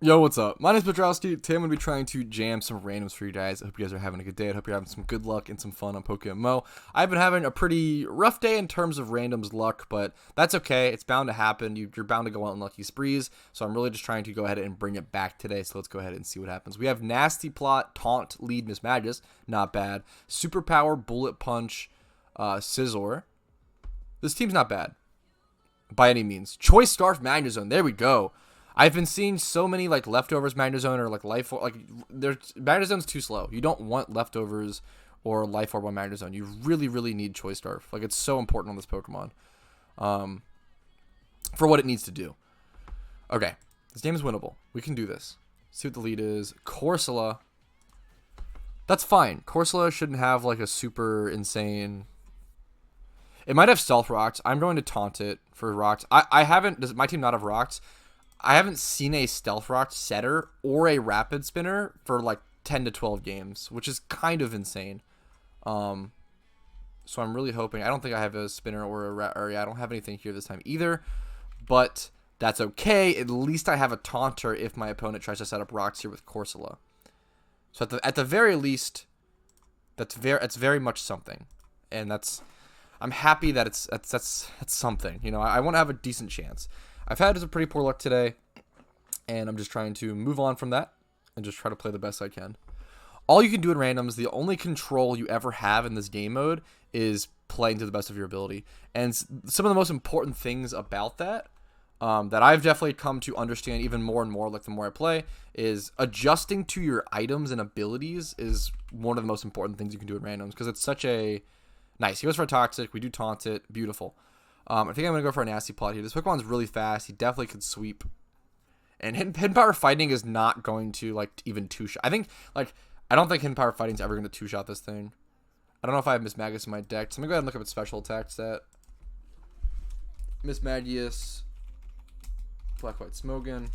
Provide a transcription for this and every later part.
Yo, what's up? My name's Petrowski. Today I'm going to be trying to jam some randoms for you guys. I hope you guys are having a good day. I hope you're having some good luck and some fun on PokeMMO. I've been having a pretty rough day in terms of randoms luck, but that's okay. It's bound to happen. You're bound to go on lucky sprees, so I'm really just trying to go ahead and bring it back today, so let's go ahead and see what happens. We have Nasty Plot, Taunt, Lead, Miss Magus. Not bad. Superpower, Bullet Punch, Scyther. This team's not bad by any means. Choice Scarf, Magnezone. There we go. I've been seeing so many like leftovers Magnezone or like life orb, like Magnezone's too slow. You don't want leftovers or life orb on Magnezone. You really need Choice Scarf. Like it's so important on this Pokemon, for what it needs to do. Okay, this game is winnable. We can do this. See what the lead is. Corsola. That's fine. Corsola shouldn't have like a super insane. It might have Stealth Rocks. I'm going to taunt it for Rocks. I haven't. Does my team not have Rocks? I haven't seen a Stealth Rock setter or a Rapid Spinner for like 10 to 12 games, which is kind of insane. So I'm really hoping. I don't think I have a Spinner or I don't have anything here this time either, but that's okay. At least I have a Taunter if my opponent tries to set up Rocks here with Corsola. So at the very least, it's very much something, and I'm happy that that's something. You know, I want to have a decent chance. I've had some pretty poor luck today, and I'm just trying to move on from that and just try to play the best I can. All you can do in randoms, the only control you ever have in this game mode is playing to the best of your ability. And some of the most important things about that, that I've definitely come to understand even more and more, like the more I play, is adjusting to your items and abilities is one of the most important things you can do in randoms, because it's such a... Nice. He goes for a Toxic. We do taunt it. Beautiful. I think I'm going to go for a Nasty Plot here. This Pokemon's really fast. He definitely could sweep. And Hidden Power Fighting is not going to, like, even two-shot. I don't think Hidden Power Fighting is ever going to two-shot this thing. I don't know if I have Miss Magus in my deck. So I'm going to go ahead and look up its special attack stat. Miss Magus. Black White Smogon.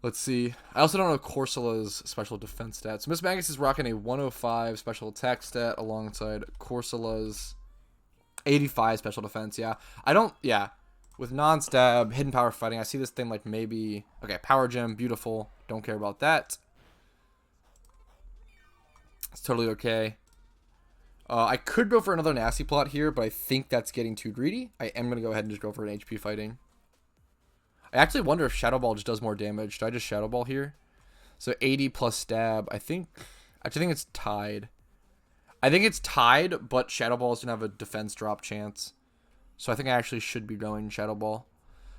Let's see. I also don't know Corsola's special defense stat. So Miss Magus is rocking a 105 special attack stat alongside Corsola's 85 special defense. Yeah. With non-stab, Hidden Power Fighting, I see this thing like maybe... Okay, Power Gem, beautiful. Don't care about that. It's totally okay. I could go for another Nasty Plot here, but I think that's getting too greedy. I am going to go ahead and just go for an HP Fighting. I actually wonder if Shadow Ball just does more damage. Do I just Shadow Ball here? So 80 plus stab. I think it's tied. I think it's tied, but Shadow Ball is going to have a defense drop chance. So I think I actually should be going Shadow Ball.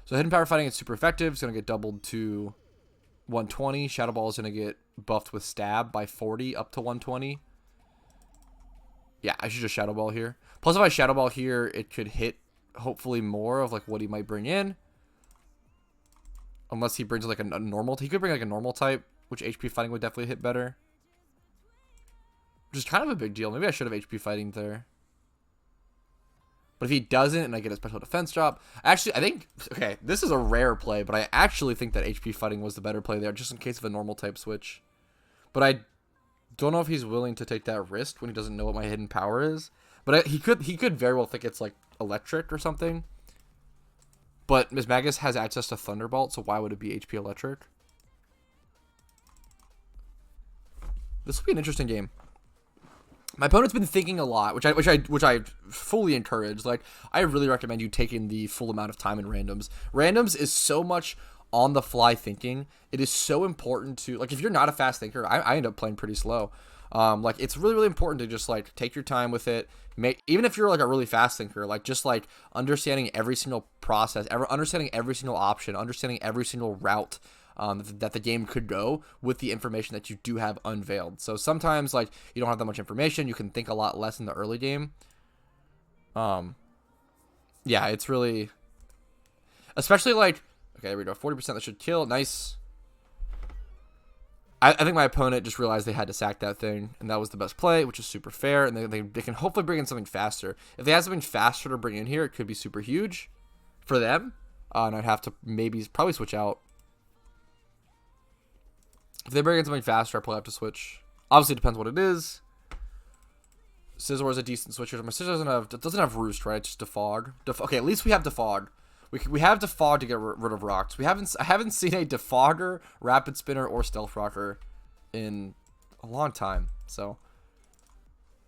So Hidden Power Fighting is super effective. It's going to get doubled to 120. Shadow Ball is going to get buffed with stab by 40 up to 120. Yeah, I should just Shadow Ball here. Plus if I Shadow Ball here, it could hit hopefully more of like what he might bring in. Unless he brings like a normal. He could bring like a normal type, which HP Fighting would definitely hit better. Which is kind of a big deal. Maybe I should have HP Fighting there. But if he doesn't and I get a special defense drop. Actually, I think... Okay, this is a rare play, but I actually think that HP Fighting was the better play there, just in case of a normal type switch. But I don't know if he's willing to take that risk when he doesn't know what my hidden power is. But he could very well think it's like electric or something. But Miss Magus has access to Thunderbolt, so why would it be HP Electric? This will be an interesting game. My opponent's been thinking a lot, which I fully encourage. Like, I really recommend you taking the full amount of time in randoms. Randoms is so much on the fly thinking. It is so important to, like, if you're not a fast thinker, I end up playing pretty slow. Like, it's really important to just like take your time with it. Even if you're like a really fast thinker, like just like understanding every single process, understanding every single option, understanding every single route that the game could go with the information that you do have unveiled. So sometimes like you don't have that much information, you can think a lot less in the early game. Yeah, it's really, especially like, okay, there we go, 40% that should kill, nice. I think my opponent just realized they had to sack that thing, and that was the best play, which is super fair, and they can hopefully bring in something faster. If they have something faster to bring in here, it could be super huge for them, and I'd have to probably switch out. If they bring in something faster, I probably have to switch. Obviously, it depends what it is. Scyther is a decent switcher. My Scyther doesn't have Roost, right? It's just Defog. Okay, at least we have Defog. We have Defog to get rid of rocks. I haven't seen a Defogger, Rapid Spinner, or Stealth Rocker in a long time. So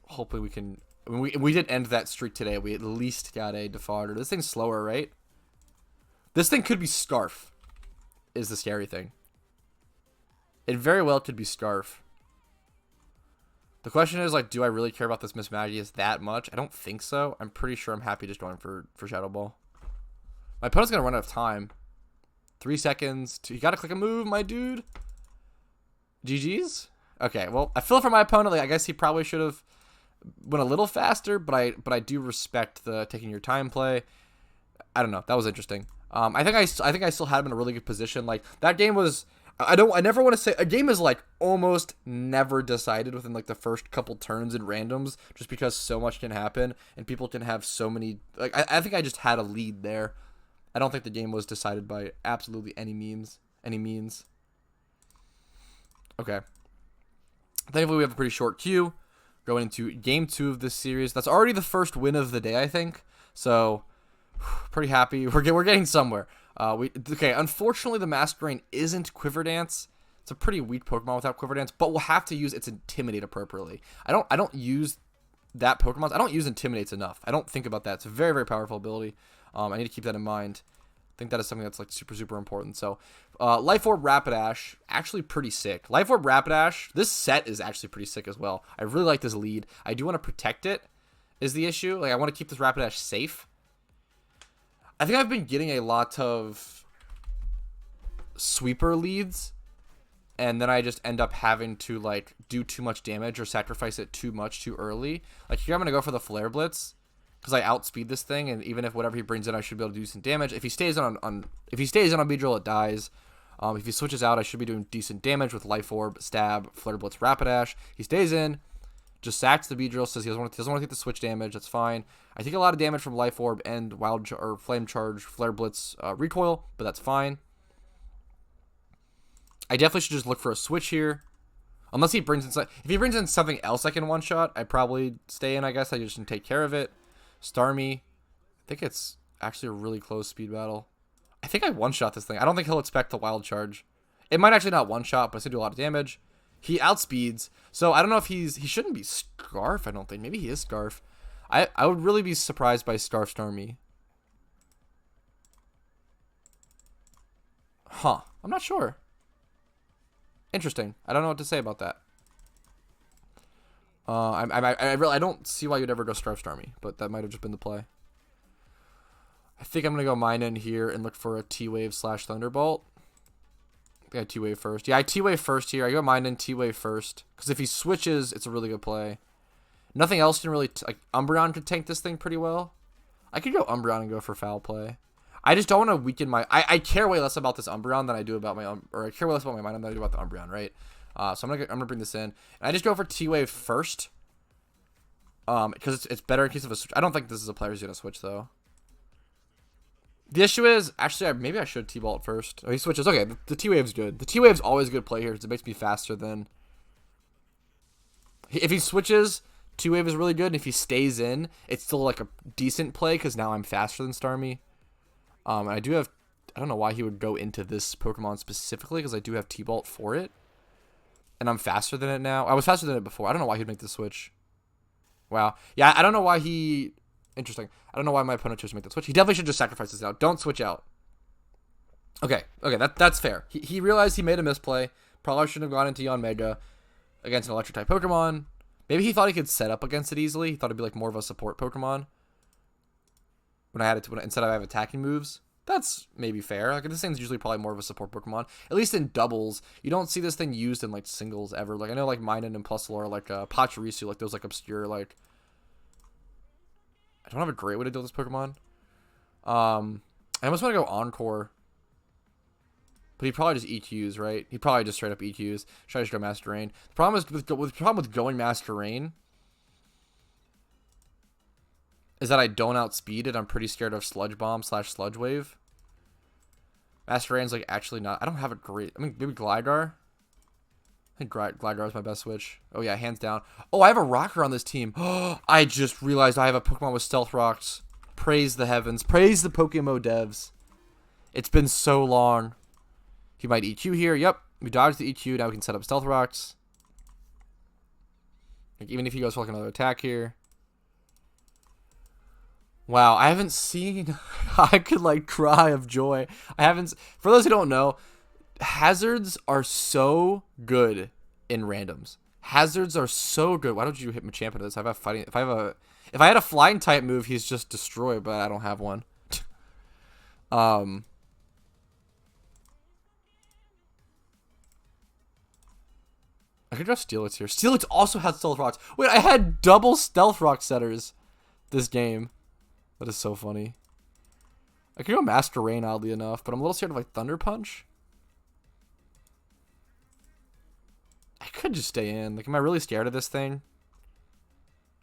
hopefully we can. I mean, we did end that streak today. We at least got a Defogger. This thing's slower, right? This thing could be Scarf. Is the scary thing. It very well could be Scarf. The question is, like, do I really care about this Miss Magius that much? I don't think so. I'm pretty sure I'm happy just going for Shadow Ball. My opponent's going to run out of time. 3 seconds. You got to click a move, my dude. GG's? Okay, well, I feel for my opponent. Like, I guess he probably should have went a little faster, but I do respect the taking your time play. I don't know. That was interesting. I think I still had him in a really good position. Like, that game was... I never want to say a game is like almost never decided within like the first couple turns and randoms, just because so much can happen and people can have so many. Like, I think I just had a lead there. I don't think the game was decided by absolutely any means. Okay. Thankfully, we have a pretty short queue going into game 2 of this series. That's already the first win of the day, I think. So, pretty happy. We're getting somewhere. Okay, unfortunately, the Masquerain isn't Quiver Dance. It's a pretty weak Pokemon without Quiver Dance, but we'll have to use its Intimidate appropriately. I don't use that Pokemon. I don't use Intimidates enough. I don't think about that. It's a very, very powerful ability. I need to keep that in mind. I think that is something that's like super, super important. So, Life Orb Rapidash, actually pretty sick. Life Orb Rapidash, this set is actually pretty sick as well. I really like this lead. I do want to protect it, is the issue. Like, I want to keep this Rapidash safe. I think I've been getting a lot of sweeper leads, and then I just end up having to like do too much damage or sacrifice it too much too early. Like, here I'm gonna go for the Flare Blitz because I outspeed this thing, and even if whatever he brings in, I should be able to do some damage. If he stays on Beedrill, it dies. If he switches out, I should be doing decent damage with Life Orb, Stab, Flare Blitz, Rapidash. He stays in. Just sacks the Beedrill, says he doesn't want to take the switch damage. That's fine. I take a lot of damage from Life Orb and Flame Charge, Flare Blitz, Recoil, but that's fine. I definitely should just look for a switch here. Unless he brings in... If he brings in something else I can one-shot, I'd probably stay in, I guess. I just can take care of it. Starmie. I think it's actually a really close speed battle. I think I one-shot this thing. I don't think he'll expect the Wild Charge. It might actually not one-shot, but it's going to do a lot of damage. He outspeeds, so I don't know if he shouldn't be Scarf, I don't think. Maybe he is Scarf. I would really be surprised by Scarf Starmie. Huh. I'm not sure. Interesting. I don't know what to say about that. I don't see why you'd ever go Scarf Starmie, but that might have just been the play. I think I'm going to go mine in here and look for a T-Wave / Thunderbolt. I think I T-Wave first. Yeah, I T-Wave first here. I go mine in T-Wave first. Because if he switches, it's a really good play. Nothing else can really... like, Umbreon could tank this thing pretty well. I could go Umbreon and go for foul play. I just don't want to weaken my... I care way less about this Umbreon than I do about my... Or I care way less about my Minun than I do about the Umbreon, right? So I'm gonna bring this in. And I just go for T-Wave first. Because it's better in case of a switch. I don't think this is a player who's going to switch, though. The issue is, actually, maybe I should T-Bolt first. Oh, he switches. Okay, the T-Wave's good. The T-Wave's always a good play here because it makes me faster than... If he switches, T-Wave is really good. And if he stays in, it's still like a decent play because now I'm faster than Starmie. And I do have... I don't know why he would go into this Pokemon specifically because I do have T-Bolt for it. And I'm faster than it now. I was faster than it before. I don't know why he'd make the switch. Wow. Yeah, I don't know why he... Interesting. I don't know why my opponent chose to make that switch. He definitely should just sacrifice this out. Don't switch out. Okay, that's fair. He realized he made a misplay. Probably shouldn't have gone into Yanmega against an Electric-type Pokemon. Maybe he thought he could set up against it easily. He thought it'd be like more of a support Pokemon. When I had it to, instead of I have attacking moves. That's maybe fair. Like, this thing's usually probably more of a support Pokemon. At least in doubles. You don't see this thing used in like singles ever. Like, I know like Minun and Plusle, like Pachirisu, like those like obscure like... I don't have a great way to deal with this Pokemon. I almost want to go Encore. But he probably just EQs, right? He probably just straight up EQs. Should I just go Master Rain? The problem is with going Master Rain is that I don't outspeed it. I'm pretty scared of Sludge Bomb / Sludge Wave. Master Rain's like actually not... I don't have a great... I mean, maybe Gligar? I think Gligar is my best switch. Oh, yeah, hands down. Oh, I have a Rocker on this team. I just realized I have a Pokemon with Stealth Rocks. Praise the heavens. Praise the PokeMMO devs. It's been so long. He might EQ here. Yep. We dodged the EQ. Now we can set up Stealth Rocks. Like, even if he goes for like another attack here. Wow, I haven't seen... I could like cry of joy. I haven't... For those who don't know, hazards are so good in randoms. Hazards are so good. Why don't you hit Machamp into this? If I had a flying type move, he's just destroyed, but I don't have one. I could draw Steelix here. Steelix also has Stealth Rocks. Wait, I had double Stealth Rock setters this game. That is so funny. I could go Master Rain, oddly enough, but I'm a little scared of like Thunder Punch. I could just stay in. Like, am I really scared of this thing?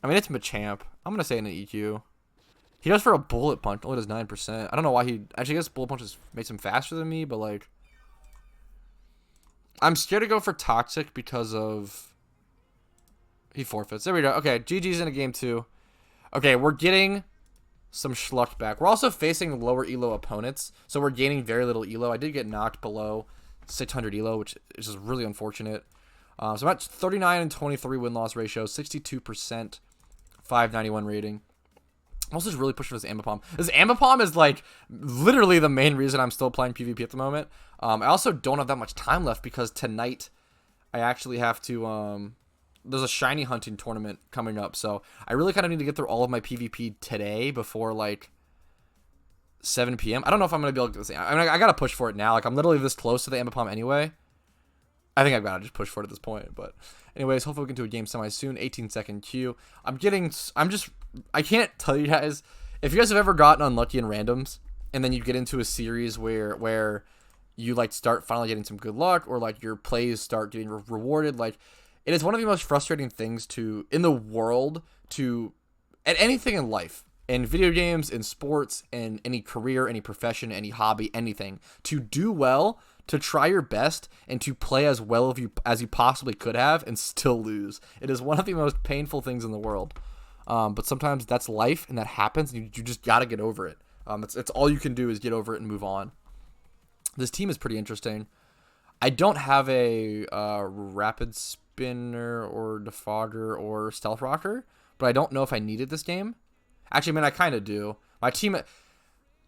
I mean, it's Machamp. I'm going to say in an EQ. He goes for a Bullet Punch. Only does 9%. I don't know why he... Actually, I guess Bullet Punch makes him faster than me, but like... I'm scared to go for Toxic because of... He forfeits. There we go. Okay, GG's in a game 2. Okay, we're getting some schluck back. We're also facing lower elo opponents, so we're gaining very little elo. I did get knocked below 600 elo, which is just really unfortunate. So I'm at 39 and 23 win-loss ratio, 62%, 591 rating. I'm also just really pushing for this Ambipom. This Ambipom is like literally the main reason I'm still playing PvP at the moment. I also don't have that much time left because tonight I actually have to... there's a shiny hunting tournament coming up, so I really kind of need to get through all of my PvP today before like 7 p.m. I don't know if I'm going to be able to do this. I mean, I got to push for it now. Like, I'm literally this close to the Ambipom anyway. I think I've got to just push for it at this point. But anyways, hopefully we can do a game semi soon. 18-second queue. I can't tell you guys. If you guys have ever gotten unlucky in randoms, and then you get into a series where you like start finally getting some good luck, or like your plays start getting rewarded, like it is one of the most frustrating things in the world at anything in life, in video games, in sports, in any career, any profession, any hobby, anything, to do well, to try your best, and to play as well as you possibly could have and still lose. It is one of the most painful things in the world. But sometimes that's life, and that happens, and you just got to get over it. It's all you can do is get over it and move on. This team is pretty interesting. I don't have a Rapid Spinner or Defogger or Stealth Rocker, but I don't know if I needed this game. Actually, I mean, I kind of do. My team...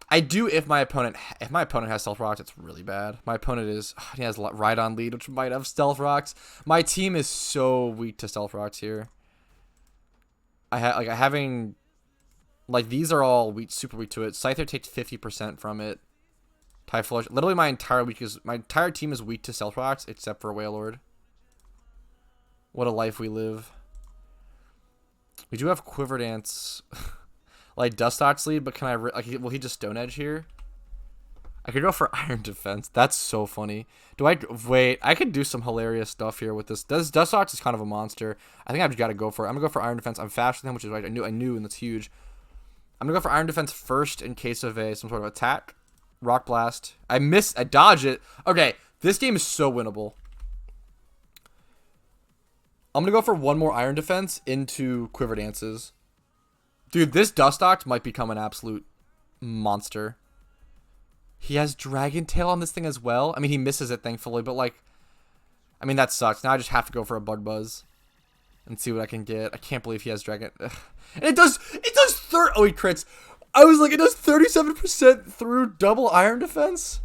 I do if my opponent has Stealth Rocks. It's really bad. My opponent he has Rhydon lead, which might have Stealth Rocks. My team is so weak to Stealth Rocks here. These are all weak, super weak to it. Scyther takes 50% from it. Typhlosion. Literally my entire team is weak to Stealth Rocks except for Wailord. What a life we live. We do have Quiver Dance. Like DUSTOX lead, but can I will he just Stone Edge here? I could go for Iron Defense. That's so funny. Wait, I could do some hilarious stuff here with this. DUSTOX is kind of a monster. I think I've just got to go for it. I'm going to go for Iron Defense. I'm faster than him, which is right. I knew, and that's huge. I'm going to go for Iron Defense first in case of some sort of attack. Rock Blast. I dodge it. Okay, this game is so winnable. I'm going to go for one more Iron Defense into Quiver Dances. Dude, this DUSTOX might become an absolute monster. He has Dragon Tail on this thing as well. I mean, he misses it, thankfully, but, like... I mean, that sucks. Now I just have to go for a Bug Buzz and see what I can get. I can't believe he has Dragon... Ugh. And it does... Oh, he crits. I was like, it does 37% through double Iron Defense?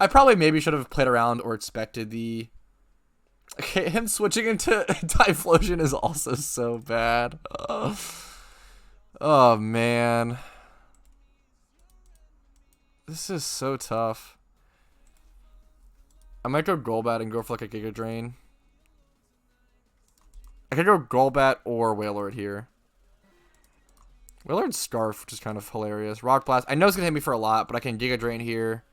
I probably maybe should have played around or expected the... Okay, him switching into Typhlosion is also so bad. Oh, man. This is so tough. I might go Golbat and go for like a Giga Drain. I could go Golbat or Wailord here. Wailord's Scarf, which is kind of hilarious. Rock Blast. I know it's going to hit me for a lot, but I can Giga Drain here.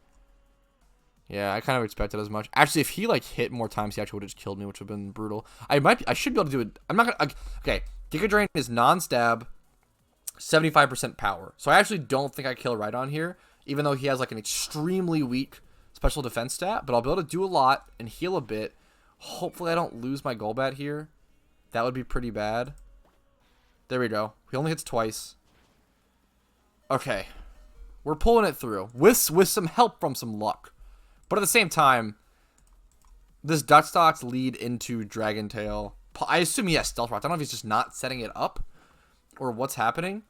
Yeah, I kind of expected as much. Actually, if he like hit more times, he actually would have just killed me, which would have been brutal. I should be able to do it. I'm not going to... Okay, Giga Drain is non-stab, 75% power. So I actually don't think I kill Rhydon here, even though he has like an extremely weak special defense stat, but I'll be able to do a lot and heal a bit. Hopefully I don't lose my Golbat here. That would be pretty bad. There we go. He only hits twice. Okay. We're pulling it through with some help from some luck. But at the same time, this DUSTOX lead into Dragon Tail. I assume he has Stealth Rocks. I don't know if he's just not setting it up or what's happening.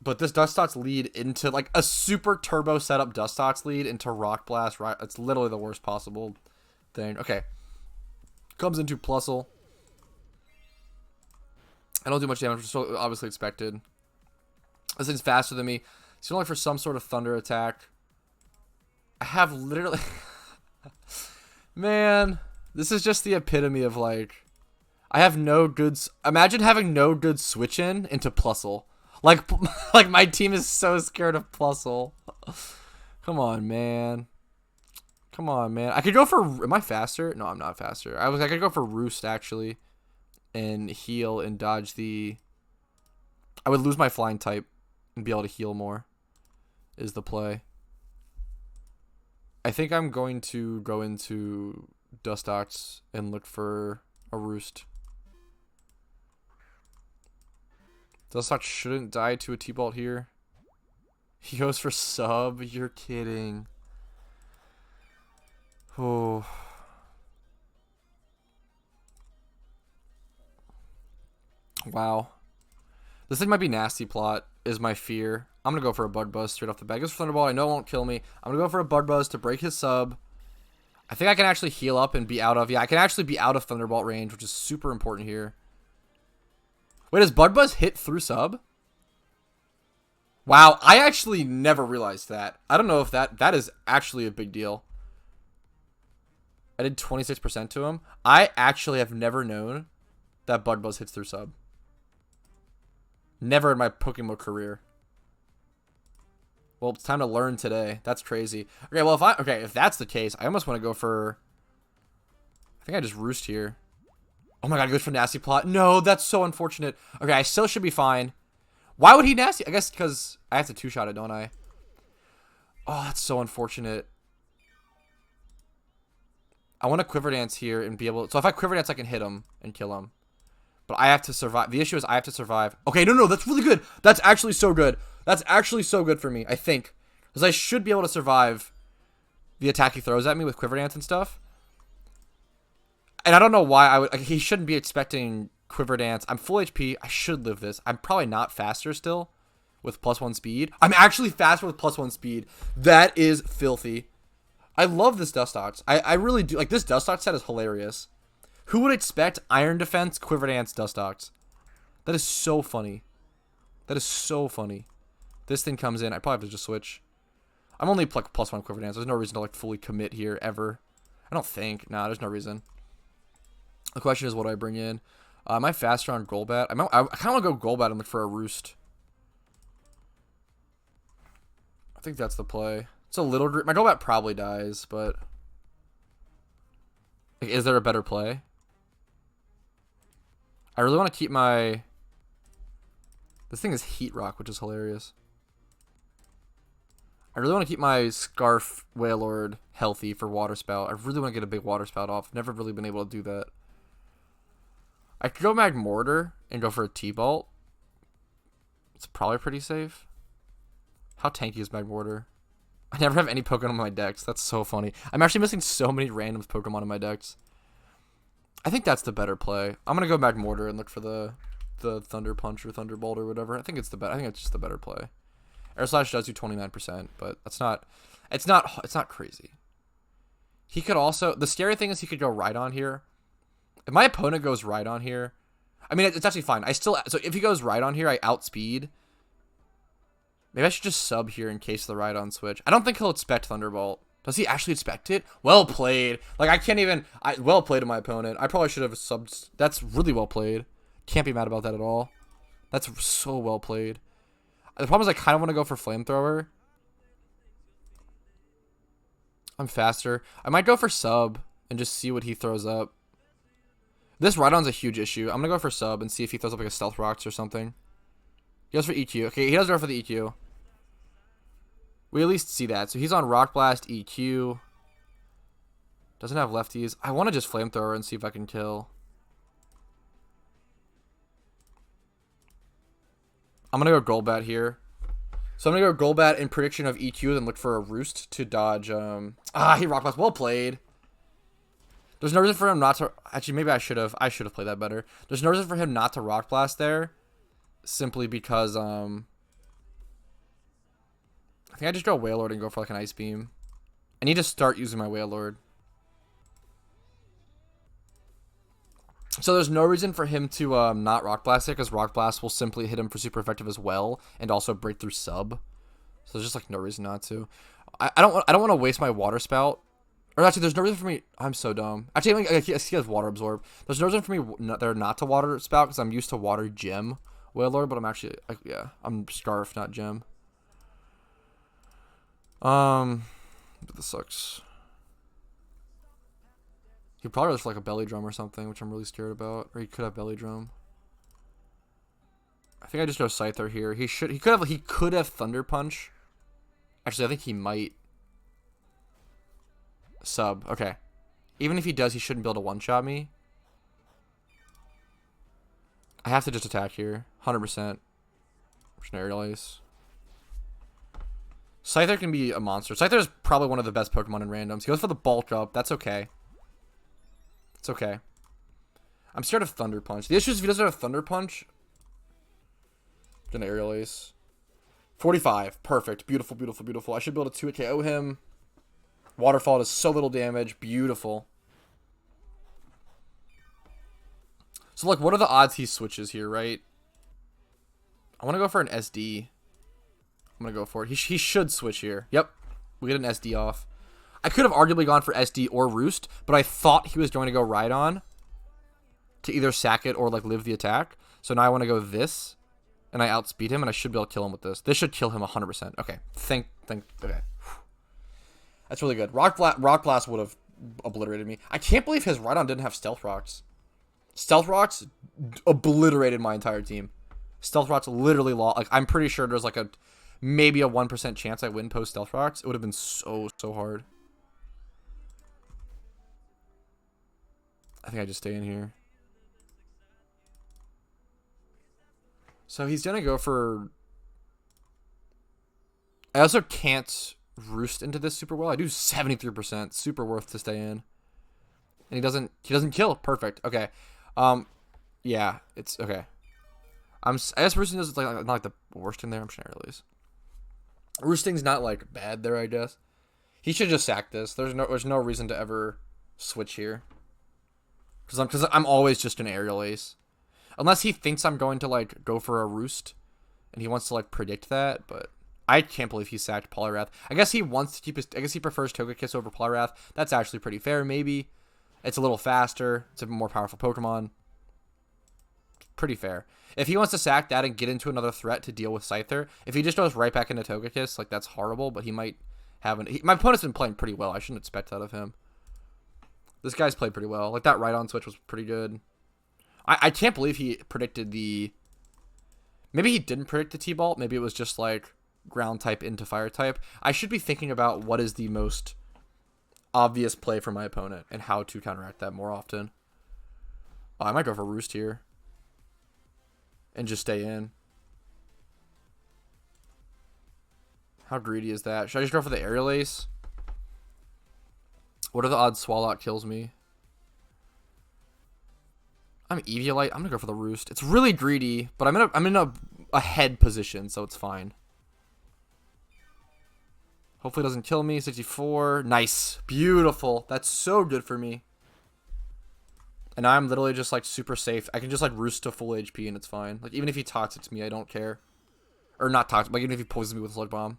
But this DUSTOX lead into like a super turbo setup DUSTOX lead into Rock Blast. Right, it's literally the worst possible thing. Okay, comes into Plusle. I don't do much damage, which is so obviously expected. This thing's faster than me. It's only for some sort of thunder attack. I have literally... Man, this is just the epitome of like... I have no good... Imagine having no good switch into Plusle. Like my team is so scared of Plusle. Come on, man. Come on, man. I could go for... Am I faster? No, I'm not faster. I could go for Roost, actually. And heal and dodge the... I would lose my flying type and be able to heal more. Is the play. I think I'm going to go into DUSTOX and look for a Roost. DUSTOX shouldn't die to a T-Bolt here. He goes for sub. You're kidding. Oh. Wow. This thing might be nasty plot, is my fear. I'm going to go for a Bug Buzz straight off the bat. Goes for Thunderbolt. I know it won't kill me. I'm going to go for a Bug Buzz to break his sub. I think I can actually heal up and be out of... Yeah, I can actually be out of Thunderbolt range, which is super important here. Wait, does Bug Buzz hit through sub? Wow, I actually never realized that. I don't know if that is actually a big deal. I did 26% to him. I actually have never known that Bug Buzz hits through sub. Never in my PokeMMO career. Well, it's time to learn today. That's crazy. Okay, well, if that's the case, I almost want to go for... I think I just Roost here. Oh my god, he goes for nasty plot. No, that's so unfortunate. Okay, I still should be fine. Why would he nasty? I guess because I have to two-shot it, don't I? Oh, that's so unfortunate. I want to Quiver Dance here and be able... So if I Quiver Dance, I can hit him and kill him. But I have to survive. The issue is I have to survive. Okay, no, that's really good. That's actually so good. That's actually so good for me, I think. Because I should be able to survive the attack he throws at me with Quiver Dance and stuff. And I don't know why I would... He shouldn't be expecting Quiver Dance. I'm full HP. I should live this. I'm probably not faster still with +1 speed. I'm actually faster with +1 speed. That is filthy. I love this DUSTOX. I really do. Like, this DUSTOX set is hilarious. Who would expect Iron Defense, Quiver Dance, DUSTOX? That is so funny. That is so funny. This thing comes in. I probably have to just switch. I'm only like +1 Quiver Dance. There's no reason to like fully commit here ever. I don't think. Nah, there's no reason. The question is, what do I bring in? Am I faster on Golbat? I kind of want to go Golbat and look for a Roost. I think that's the play. It's a little... My Golbat probably dies, but... Like, is there a better play? I really want to keep my... This thing is Heat Rock, which is hilarious. I really want to keep my Scarf Wailord healthy for Water Spout. I really want to get a big Water Spout off. I've never really been able to do that. I could go Magmortar and go for a T-Bolt. It's probably pretty safe. How tanky is Magmortar? I never have any Pokemon on my decks. That's so funny. I'm actually missing so many random Pokemon in my decks. I think that's the better play. I'm gonna go Magmortar and look for the Thunder Punch or Thunderbolt or whatever. I think it's I think it's just the better play. Air Slash does do 29%, but that's not. It's not crazy. He could also... The scary thing is he could go Rhydon here. If my opponent goes Rhydon here... I mean, it's actually fine. So if he goes Rhydon here, I outspeed. Maybe I should just sub here in case of the Rhydon switch. I don't think he'll expect Thunderbolt. Does he actually expect it? Well played. Like, I can't even... well played to my opponent. I probably should have subbed... That's really well played. Can't be mad about that at all. That's so well played. The problem is I kind of want to go for Flamethrower. I'm faster. I might go for sub and just see what he throws up. This Rhydon's a huge issue. I'm going to go for sub and see if he throws up like a Stealth Rocks or something. He goes for EQ. Okay, he does go for the EQ. We at least see that. So he's on Rock Blast, EQ. Doesn't have lefties. I want to just Flamethrower and see if I can kill. I'm going to go Golbat here. So I'm going to go Golbat in prediction of EQ, then look for a Roost to dodge. He Rock Blast. Well played. There's no reason for him not to... Actually, maybe I should have played that better. There's no reason for him not to Rock Blast there. Simply because, I think I just go Wailord and go for, like, an Ice Beam. I need to start using my Wailord. So there's no reason for him to not Rock Blast it, because Rock Blast will simply hit him for super effective as well, and also break through sub. So there's just, like, no reason not to. I don't want to waste my Water Spout. Or actually, there's no reason for me... I'm so dumb. Actually, he has Water Absorb. There's no reason for me not to Water Spout, because I'm used to Water Gym Wailord, but I'm actually... yeah, I'm Scarf, not Gym. But this sucks. He probably has like a Belly Drum or something, which I'm really scared about. Or he could have Belly Drum. I think I just go Scyther here. He could have Thunder Punch. Actually, I think he might. Sub. Okay. Even if he does, he shouldn't be able to one-shot me. I have to just attack here. 100%. Aerial Ace. Scyther can be a monster. Scyther is probably one of the best Pokemon in randoms. He goes for the bulk up. That's okay. It's okay. I'm scared of Thunder Punch. The issue is if he doesn't have Thunder Punch... An Aerial Ace. 45. Perfect. Beautiful, beautiful, beautiful. I should be able to 2-hit KO him. Waterfall does so little damage. Beautiful. So, look, what are the odds he switches here, right? I want to go for an SD. I'm going to go for it. He should switch here. Yep. We get an SD off. I could have arguably gone for SD or Roost, but I thought he was going to go Rhydon to either sack it or, like, live the attack. So now I want to go this, and I outspeed him, and I should be able to kill him with this. This should kill him 100%. Okay. Okay. That's really good. Rock Blast would have obliterated me. I can't believe his Rhydon didn't have Stealth Rocks. Stealth Rocks obliterated my entire team. Stealth Rocks literally lost. Like, I'm pretty sure there's like maybe a 1% chance I win post Stealth Rocks. It would have been so hard. I think I just stay in here. So he's gonna go for... I also can't Roost into this super well. I do 73%. Super worth to stay in. And he doesn't kill. Perfect. Okay. Yeah, it's okay. I guess roosting is like not like the worst in there. I'm sure it really is. Roosting's not like bad there, I guess. He should just sack this. There's no reason to ever switch here. Because I'm always just an Aerial Ace. Unless he thinks I'm going to like go for a Roost and he wants to like predict that, but I can't believe he sacked Poliwrath. I guess he wants to keep his... I guess he prefers Togekiss over Poliwrath. That's actually pretty fair, maybe. It's a little faster. It's a more powerful Pokemon. Pretty fair. If he wants to sack that and get into another threat to deal with Scyther, if he just goes right back into Togekiss, like, that's horrible, but he might have an... my opponent's been playing pretty well. I shouldn't expect that of him. This guy's played pretty well. Like, that Rhydon switch was pretty good. I can't believe he predicted the... Maybe he didn't predict the T-Bolt. Maybe it was just, like, ground type into fire type. I should be thinking about what is the most obvious play for my opponent and how to counteract that more often. Oh, I might go for Roost here and just stay in. How greedy is that? Should I just go for the Aerial Ace? What are the odds Swalot kills me? I'm Eviolite. I'm gonna go for the Roost. It's really greedy, but I'm in a head position, so it's fine. Hopefully it doesn't kill me. 64. Nice. Beautiful. That's so good for me. And now I'm literally just like super safe. I can just like Roost to full HP and it's fine. Like even if he toxics me, I don't care. Or not toxic, like even if he poisons me with a Slug Bomb.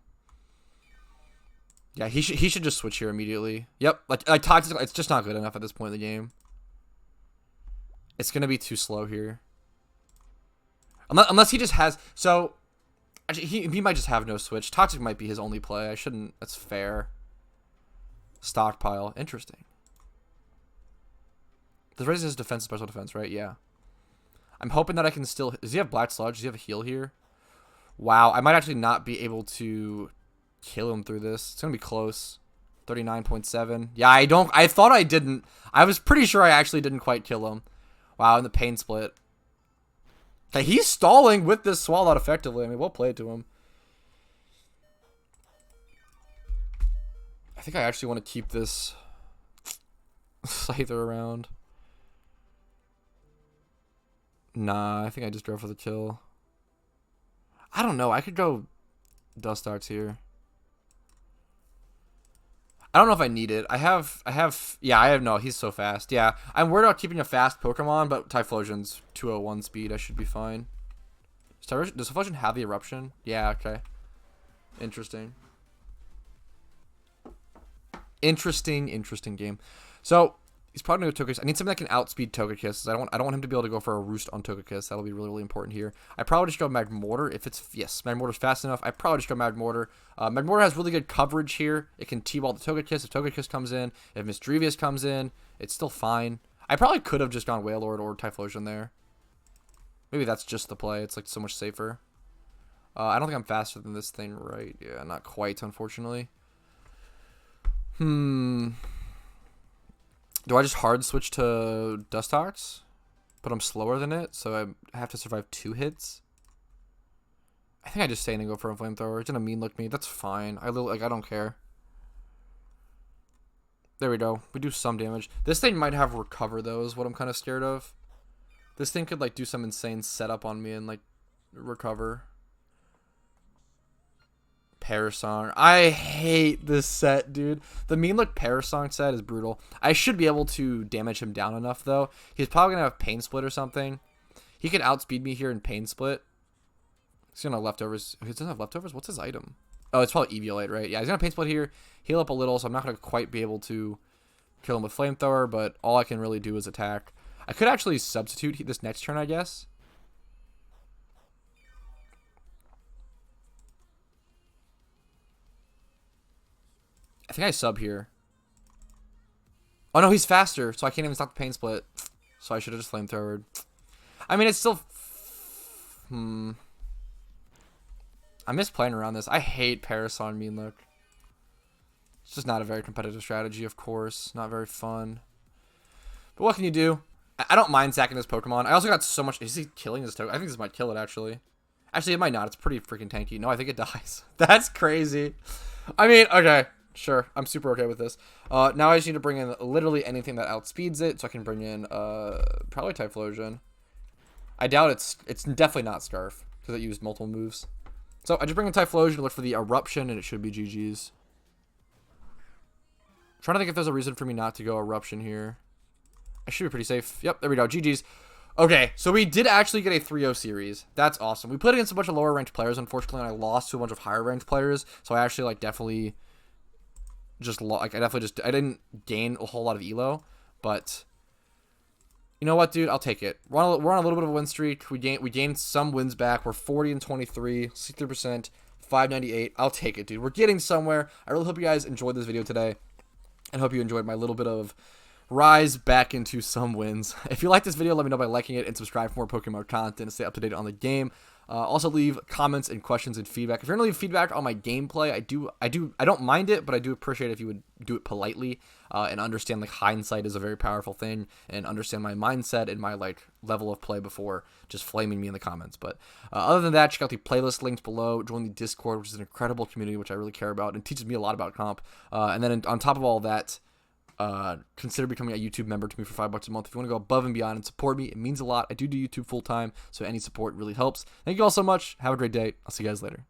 Yeah, he should just switch here immediately. Yep. Like toxic, it's just not good enough at this point in the game. It's gonna be too slow here. Unless he just has... So, actually, he might just have no switch. Toxic might be his only play. I shouldn't... That's fair. Stockpile. Interesting. This raises his defense, special defense, right? Yeah. I'm hoping that I can still... Does he have Black Sludge? Does he have a heal here? Wow. I might actually not be able to kill him through this. It's gonna be close. 39.7. Yeah, I thought I didn't. I was pretty sure I actually didn't quite kill him. Wow, and the pain split. Okay, he's stalling with this Swalot effectively. I mean, well played to him. I think I actually want to keep this Scyther around. Nah, I think I just drove for the kill. I don't know. I could go DUSTOX here. I don't know if I need it. No, he's so fast. Yeah, I'm worried about keeping a fast Pokemon, but Typhlosion's 201 speed. I should be fine. Does Typhlosion have the eruption? Yeah, okay. Interesting. Interesting game. So, he's probably going to go Togekiss. I need something that can outspeed Togekiss. I don't want him to be able to go for a roost on Togekiss. That'll be really, really important here. I probably just go Magmortar. If it's, yes, Magmortar's fast enough, I probably just go Magmortar. Magmortar has really good coverage here. It can T-ball the Togekiss. If Togekiss comes in, if Misdreavus comes in, it's still fine. I probably could have just gone Wailord or Typhlosion there. Maybe that's just the play. It's like so much safer. I don't think I'm faster than this thing, right? Yeah, not quite, unfortunately. Do I just hard switch to DUSTOX? But I'm slower than it, so I have to survive 2 hits. I think I just stay in and go for a flamethrower. It's gonna mean look me. That's fine. I don't care. There we go. We do some damage. This thing might have recover though, is what I'm kind of scared of. This thing could like do some insane setup on me and like recover. Parasong. I hate this set, dude. The mean look Parasong set is brutal. I should be able to damage him down enough, though. He's probably going to have Pain Split or something. He can outspeed me here in Pain Split. He's going to have leftovers. He doesn't have leftovers? What's his item? Oh, it's probably Eviolite, right? Yeah, he's going to Pain Split here. Heal up a little, so I'm not going to quite be able to kill him with Flamethrower, but all I can really do is attack. I could actually substitute this next turn, I guess. I think I sub here. Oh no, he's faster, so I can't even stop the Pain Split. So I should have just Flamethrowered. I mean, it's still... I miss playing around this. I hate Parasong mean look. It's just not a very competitive strategy, of course. Not very fun. But what can you do? I don't mind sacking this Pokemon. I also got so much... Is he killing this Togekiss? I think this might kill it, actually. Actually, it might not. It's pretty freaking tanky. No, I think it dies. That's crazy. I mean, okay. Sure, I'm super okay with this. Now I just need to bring in literally anything that outspeeds it, so I can bring in probably Typhlosion. I doubt it's definitely not Scarf because it used multiple moves. So I just bring in Typhlosion, look for the Eruption, and it should be GG's. I'm trying to think if there's a reason for me not to go Eruption here. I should be pretty safe. Yep, there we go. GG's. Okay, so we did actually get a 3-0 series. That's awesome. We played against a bunch of lower ranked players, unfortunately, and I lost to a bunch of higher ranked players. So I actually definitely just I didn't gain a whole lot of elo, but you know what, dude? I'll take it. We're on a little bit of a win streak. We gained some wins back. We're 40-23, 63%, 598. I'll take it, dude. We're getting somewhere. I really hope you guys enjoyed this video today, and hope you enjoyed my little bit of rise back into some wins. If you like this video, let me know by liking it and subscribe for more Pokemon content and stay up to date on the game. Also leave comments and questions and feedback. If you're gonna leave feedback on my gameplay, I don't mind it, but I do appreciate if you would do it politely and understand hindsight is a very powerful thing, and understand my mindset and my level of play before just flaming me in the comments. But other than that, check out the playlist links below. Join the Discord, which is an incredible community which I really care about and teaches me a lot about comp. And then on top of all that, consider becoming a YouTube member to me for $5 a month. If you want to go above and beyond and support me, it means a lot. I do YouTube full time, so any support really helps. Thank you all so much. Have a great day. I'll see you guys later.